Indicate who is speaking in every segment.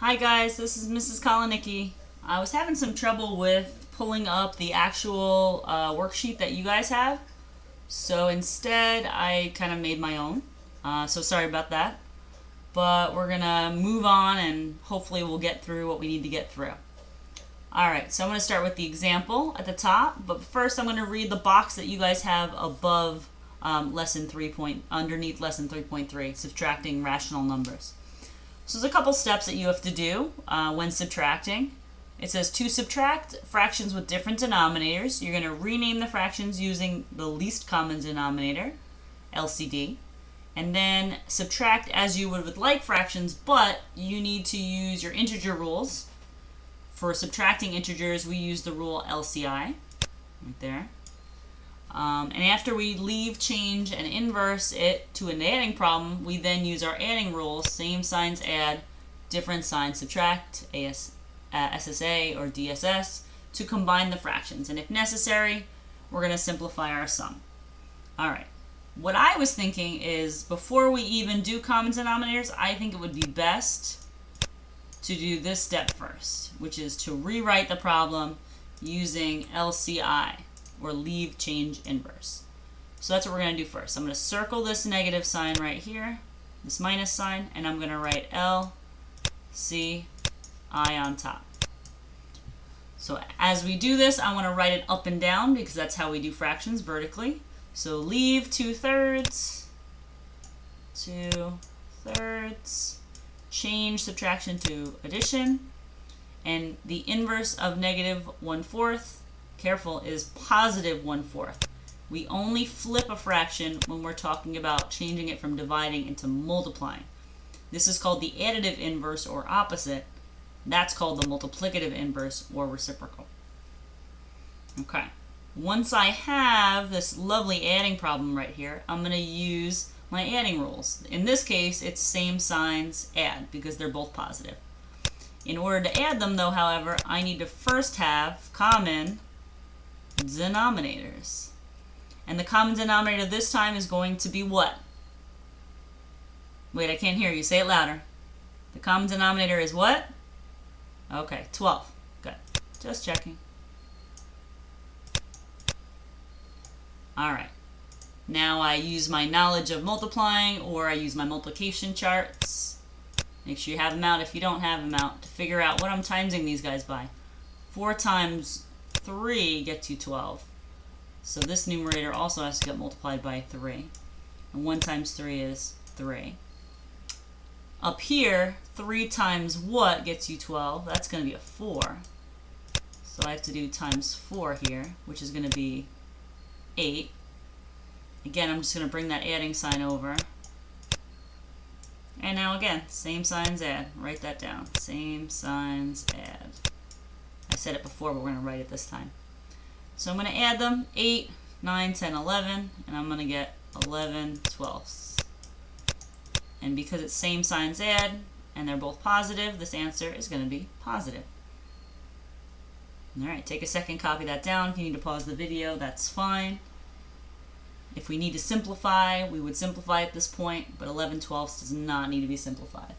Speaker 1: Hi guys, this is Mrs. Kalinicki. I was having some trouble with pulling up the actual worksheet that you guys have, so instead I kind of made my own. So sorry about that, but we're gonna move on and hopefully we'll get through what we need to get through. Alright, so I'm going to start with the example at the top, but first I'm going to read the box that you guys have above underneath lesson 3.3, subtracting rational numbers. So there's a couple steps that you have to do when subtracting. It says to subtract fractions with different denominators, you're going to rename the fractions using the least common denominator, LCD, and then subtract as you would with like fractions, but you need to use your integer rules. For subtracting integers, we use the rule LCI, right there. And after we leave, change, and inverse it to an adding problem, we then use our adding rules, same signs add, different signs subtract, SSA or DSS, to combine the fractions. And if necessary, we're going to simplify our sum. All right. What I was thinking is before we even do common denominators, I think it would be best to do this step first, which is to rewrite the problem using LCI, or leave, change, inverse. So that's what we're going to do first. I'm going to circle this negative sign right here, this minus sign, and I'm going to write LCI on top. So as we do this, I want to write it up and down because that's how we do fractions, vertically. So leave 2/3, 2/3, change subtraction to addition, and the inverse of negative 1/4, careful, is positive 1/4. We only flip a fraction when we're talking about changing it from dividing into multiplying. This is called the additive inverse or opposite. That's called the multiplicative inverse or reciprocal. Okay, once I have this lovely adding problem right here, I'm going to use my adding rules. In this case, it's same signs add because they're both positive. In order to add them though, however, I need to first have common denominators. And the common denominator this time is going to be what? Wait, I can't hear you. Say it louder. The common denominator is what? Okay, 12. Good. Just checking. Alright. Now I use my knowledge of multiplying, or I use my multiplication charts. Make sure you have them out if you don't have them out, to figure out what I'm timesing these guys by. 4 times 3 gets you 12. So this numerator also has to get multiplied by 3. And 1 times 3 is 3. Up here, 3 times what gets you 12? That's going to be a 4. So I have to do times 4 here, which is going to be 8. Again, I'm just going to bring that adding sign over. And now again, same signs add. Write that down. Same signs add. I said it before, but we're going to write it this time. So I'm going to add them. 8, 9, 10, 11. And I'm going to get 11 twelfths. And because it's same signs add, and they're both positive, this answer is going to be positive. Alright, take a second, copy that down. If you need to pause the video, that's fine. If we need to simplify, we would simplify at this point, but 11 twelfths does not need to be simplified.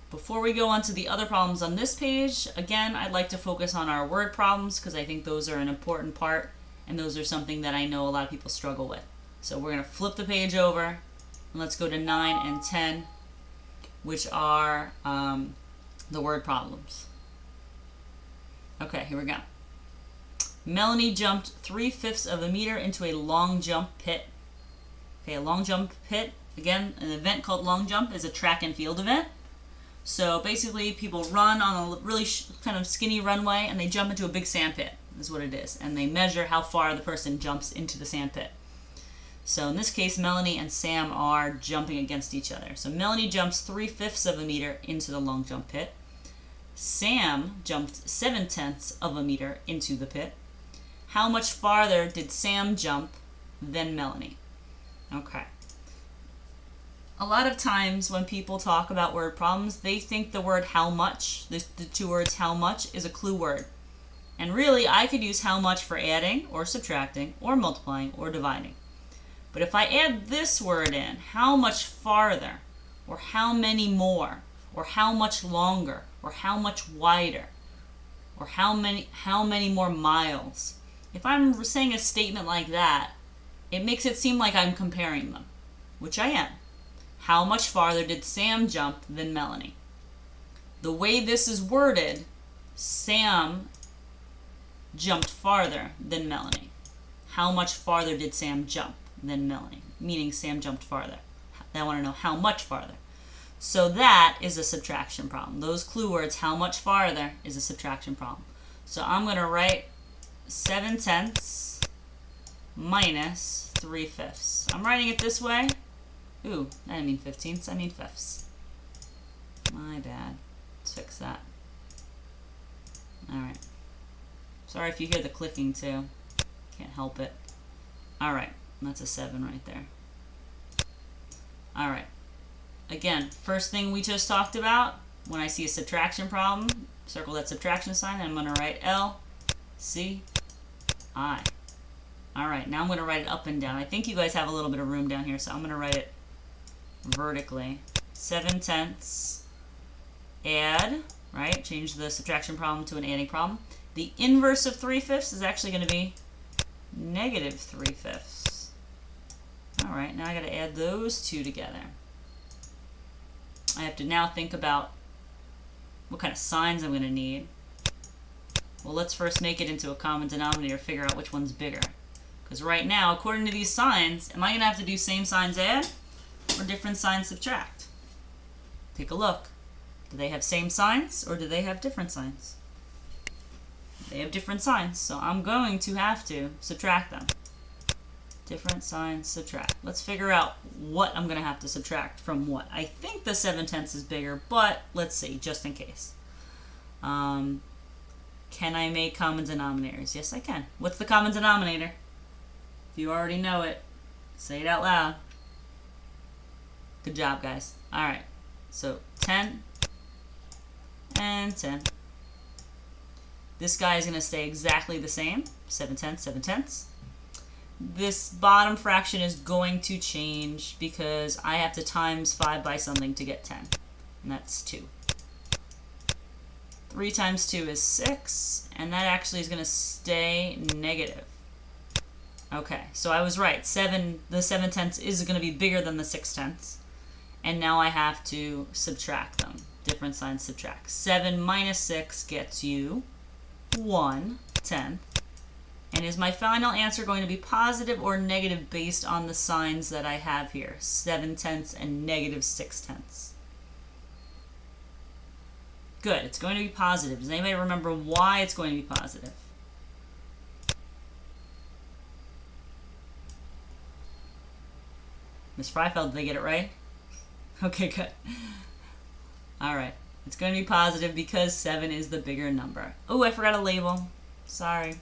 Speaker 1: Before we go on to the other problems on this page, again, I'd like to focus on our word problems because I think those are an important part, and those are something that I know a lot of people struggle with. So we're going to flip the page over, and let's go to 9 and 10, which are the word problems. Okay, here we go. Melanie jumped 3/5 of a meter into a long jump pit. Okay, a long jump pit, again, an event called long jump is a track and field event. So basically people run on a really kind of skinny runway and they jump into a big sand pit, is what it is. And they measure how far the person jumps into the sand pit. So in this case, Melanie and Sam are jumping against each other. So Melanie jumps 3/5 of a meter into the long jump pit. Sam jumped 7/10 of a meter into the pit. How much farther did Sam jump than Melanie? Okay. A lot of times when people talk about word problems, they think the word how much, the 2 words how much, is a clue word. And really, I could use how much for adding, or subtracting, or multiplying, or dividing. But if I add this word in, how much farther, or how many more, or how much longer, or how much wider, or how many more miles. If I'm saying a statement like that, it makes it seem like I'm comparing them, which I am. How much farther did Sam jump than Melanie? The way this is worded, Sam jumped farther than Melanie. How much farther did Sam jump than Melanie? Meaning Sam jumped farther. I want to know how much farther. So that is a subtraction problem. Those clue words, how much farther, is a subtraction problem. So I'm going to write 7/10 minus 3/5. I'm writing it this way. Ooh, I didn't mean 15ths, I mean fifths. My bad. Let's fix that. Alright. Sorry if you hear the clicking too. Can't help it. Alright, that's a 7 right there. Alright. Again, first thing we just talked about, when I see a subtraction problem, circle that subtraction sign, and I'm going to write L, C, I. Alright, now I'm going to write it up and down. I think you guys have a little bit of room down here, so I'm going to write it vertically. 7/10 add, right? Change the subtraction problem to an adding problem. The inverse of 3/5 is actually going to be negative 3/5. Alright, now I got to add those two together. I have to now think about what kind of signs I'm going to need. Well, let's first make it into a common denominator, figure out which one's bigger. Because right now, according to these signs, am I going to have to do same signs add or different signs subtract? Take a look. Do they have same signs or do they have different signs? They have different signs, so I'm going to have to subtract them. Different signs, subtract. Let's figure out what I'm going to have to subtract from what. I think the 7/10 is bigger, but let's see, just in case. Can I make common denominators? Yes, I can. What's the common denominator? If you already know it, say it out loud. Good job, guys. Alright, so 10 and 10. This guy is going to stay exactly the same, 7/10, 7/10. This bottom fraction is going to change because I have to times 5 by something to get 10, and that's 2. 3 times 2 is 6, and that actually is going to stay negative. Okay, so I was right. The 7/10 is going to be bigger than the 6/10, and now I have to subtract them. Different signs subtract. 7 minus 6 gets you 1/10. And is my final answer going to be positive or negative based on the signs that I have here? 7/10 and negative 6/10. Good, it's going to be positive. Does anybody remember why it's going to be positive? Ms. Freifeld, did they get it right? Okay, good. Alright, it's going to be positive because 7 is the bigger number. Oh, I forgot a label. Sorry.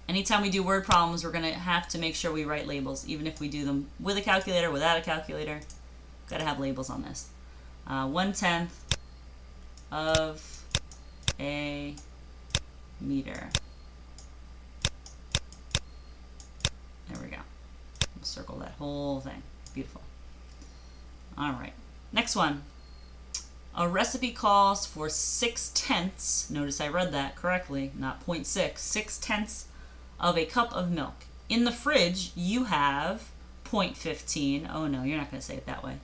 Speaker 1: Anytime we do word problems, we're going to have to make sure we write labels, even if we do them with a calculator, without a calculator. Got to have labels on this. 1/10 of a meter. There we go. We'll circle that whole thing. Beautiful. All right. Next one. A recipe calls for 6/10. Notice I read that correctly, not 0.6. 6/10 of a cup of milk. In the fridge, you have 0.15. Oh no, you're not going to say it that way.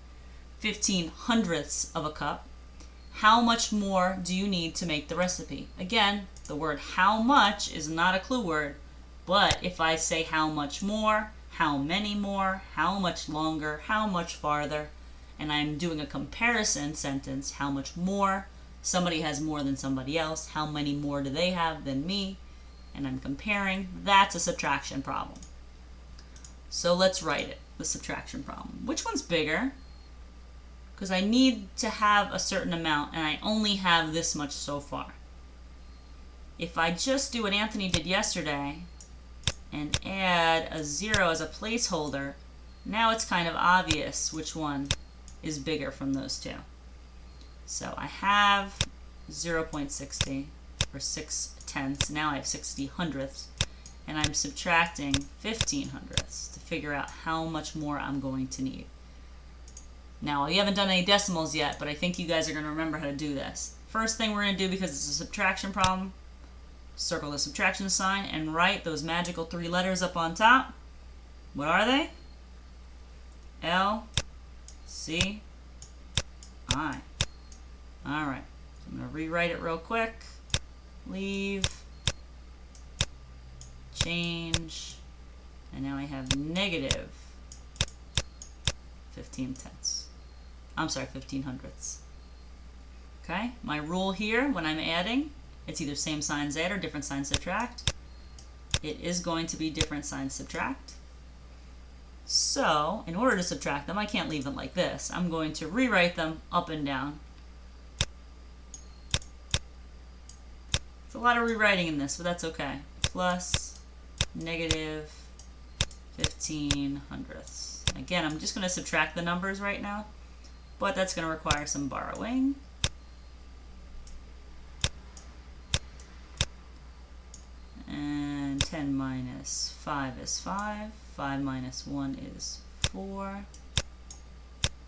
Speaker 1: 15/100ths of a cup. How much more do you need to make the recipe? Again, the word how much is not a clue word, but if I say how much more, how many more, how much longer, how much farther, and I'm doing a comparison sentence, how much more, somebody has more than somebody else, how many more do they have than me, and I'm comparing, that's a subtraction problem. So let's write it, the subtraction problem. Which one's bigger? Because I need to have a certain amount, and I only have this much so far. If I just do what Anthony did yesterday and add a 0 as a placeholder, now it's kind of obvious which one is bigger from those two. So I have 0.60 or 6/10. Now I have 60/100ths, and I'm subtracting 15/100ths to figure out how much more I'm going to need. Now, we haven't done any decimals yet, but I think you guys are going to remember how to do this. First thing we're going to do, because it's a subtraction problem, circle the subtraction sign and write those magical 3 letters up on top. What are they? L, C, I. Alright, so I'm going to rewrite it real quick. Leave, change, and now I have negative 15 tenths. I'm sorry, 15 hundredths. Okay, my rule here when I'm adding, it's either same signs add or different signs subtract. It is going to be different signs subtract. So, in order to subtract them, I can't leave them like this. I'm going to rewrite them up and down. It's a lot of rewriting in this, but that's okay. Plus, negative 15 hundredths. Again, I'm just going to subtract the numbers right now, but that's going to require some borrowing. And 10 minus 5 is 5. 5 minus 1 is 4.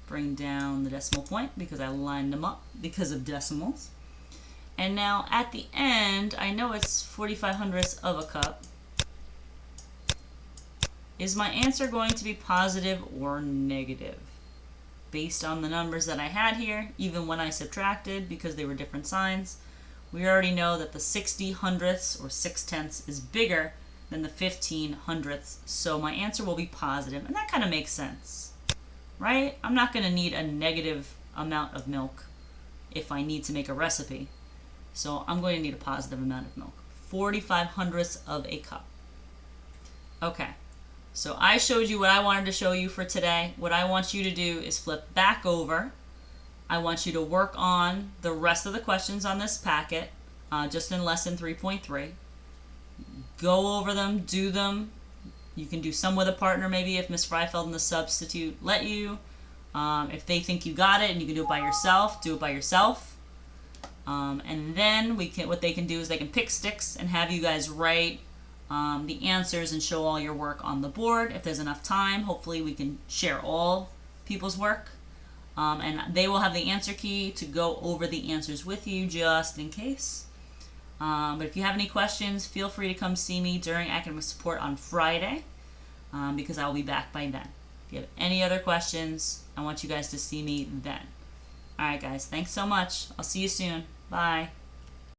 Speaker 1: Bring down the decimal point because I lined them up because of decimals. And now at the end, I know it's 45 hundredths of a cup. Is my answer going to be positive or negative? Based on the numbers that I had here, even when I subtracted because they were different signs, we already know that the 60 hundredths or 6 tenths is bigger than the 15 hundredths, so my answer will be positive, and that kind of makes sense, right? I'm not going to need a negative amount of milk if I need to make a recipe, so I'm going to need a positive amount of milk. 45 hundredths of a cup. Okay, so I showed you what I wanted to show you for today. What I want you to do is flip back over. I want you to work on the rest of the questions on this packet, just in lesson 3.3. Go over them, do them. You can do some with a partner maybe if Ms. Freifeld and the substitute let you. If they think you got it and you can do it by yourself, do it by yourself. And then what they can do is they can pick sticks and have you guys write the answers and show all your work on the board. If there's enough time, hopefully we can share all people's work. And they will have the answer key to go over the answers with you just in case. But if you have any questions, feel free to come see me during academic support on Friday because I will be back by then. If you have any other questions, I want you guys to see me then. Alright guys, thanks so much. I'll see you soon. Bye.